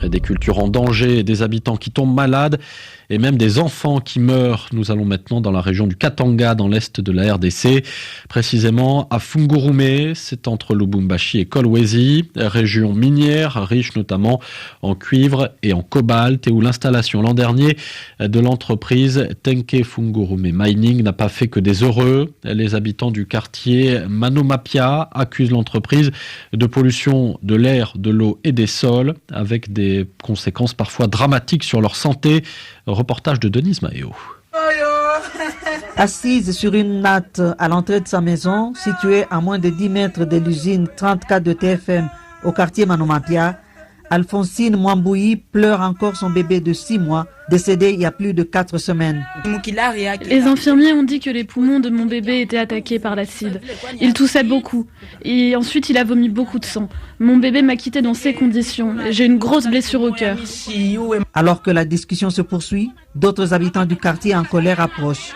Des cultures en danger, des habitants qui tombent malades et même des enfants qui meurent. Nous allons maintenant dans la région du Katanga, dans l'est de la RDC, précisément à Fungurume, c'est entre Lubumbashi et Kolwezi, région minière riche notamment en cuivre et en cobalt, et où l'installation l'an dernier de l'entreprise Tenke Fungurume Mining n'a pas fait que des heureux. Les habitants du quartier Manomapia accusent l'entreprise de pollution de l'air, de l'eau et des sols, avec des conséquences parfois dramatiques sur leur santé. Reportage de Denise Mahéo. Assise sur une natte à l'entrée de sa maison, située à moins de 10 mètres de l'usine 34 de TFM au quartier Manomapia, Alphonsine Mwambouyi pleure encore son bébé de 6 mois, décédé il y a plus de 4 semaines. Les infirmiers ont dit que les poumons de mon bébé étaient attaqués par l'acide. Il toussait beaucoup. Et ensuite, il a vomi beaucoup de sang. Mon bébé m'a quitté dans ces conditions. J'ai une grosse blessure au cœur. Alors que la discussion se poursuit, d'autres habitants du quartier en colère approchent.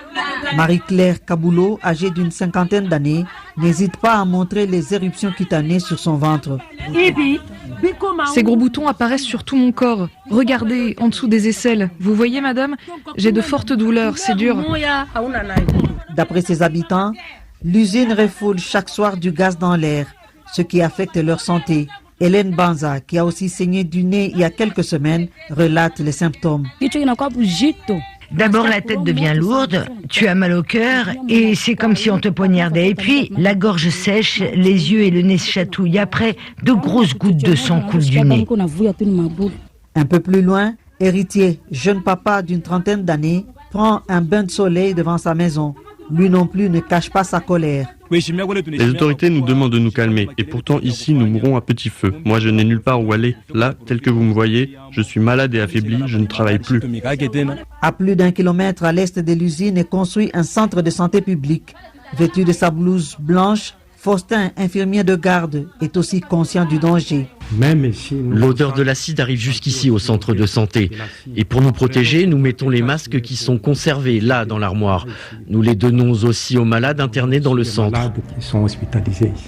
Marie-Claire Kaboulot, âgée d'une 50aine d'années, n'hésite pas à montrer les éruptions cutanées sur son ventre. Ces gros boutons apparaissent sur tout mon corps. Regardez, en dessous des aisselles. Vous voyez, madame, j'ai de fortes douleurs, c'est dur. D'après ses habitants, l'usine refoule chaque soir du gaz dans l'air, ce qui affecte leur santé. Hélène Banza, qui a aussi saigné du nez il y a quelques semaines, relate les symptômes. D'abord, la tête devient lourde, tu as mal au cœur et c'est comme si on te poignardait. Et puis, la gorge sèche, les yeux et le nez se chatouillent. Après, de grosses gouttes de sang coulent du nez. Un peu plus loin, Héritier, jeune papa d'une 30aine d'années, prend un bain de soleil devant sa maison. Lui non plus ne cache pas sa colère. Les autorités nous demandent de nous calmer et pourtant ici nous mourons à petit feu. Moi je n'ai nulle part où aller. Là, tel que vous me voyez, je suis malade et affaibli, je ne travaille plus. À plus d'1 kilomètre à l'est de l'usine est construit un centre de santé publique. Vêtu de sa blouse blanche, Faustin, infirmier de garde, est aussi conscient du danger. L'odeur de l'acide arrive jusqu'ici au centre de santé. Et pour nous protéger, nous mettons les masques qui sont conservés là dans l'armoire. Nous les donnons aussi aux malades internés dans le centre.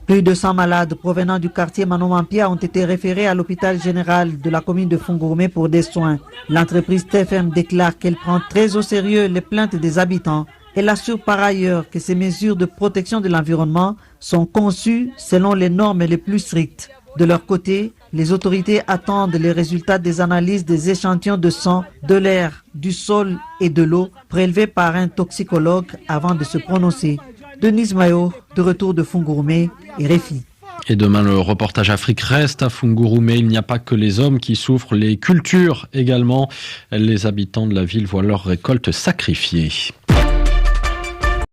Plus de 100 malades provenant du quartier Manomapia ont été référés à l'hôpital général de la commune de Fungurume pour des soins. L'entreprise TFM déclare qu'elle prend très au sérieux les plaintes des habitants. Elle assure par ailleurs que ces mesures de protection de l'environnement sont conçues selon les normes les plus strictes. De leur côté, les autorités attendent les résultats des analyses des échantillons de sang, de l'air, du sol et de l'eau prélevés par un toxicologue avant de se prononcer. Denise Mayo, de retour de Fungurume, RFI. Et demain, le reportage Afrique reste à Fungurume. Il n'y a pas que les hommes qui souffrent, les cultures également. Les habitants de la ville voient leur récolte sacrifiée.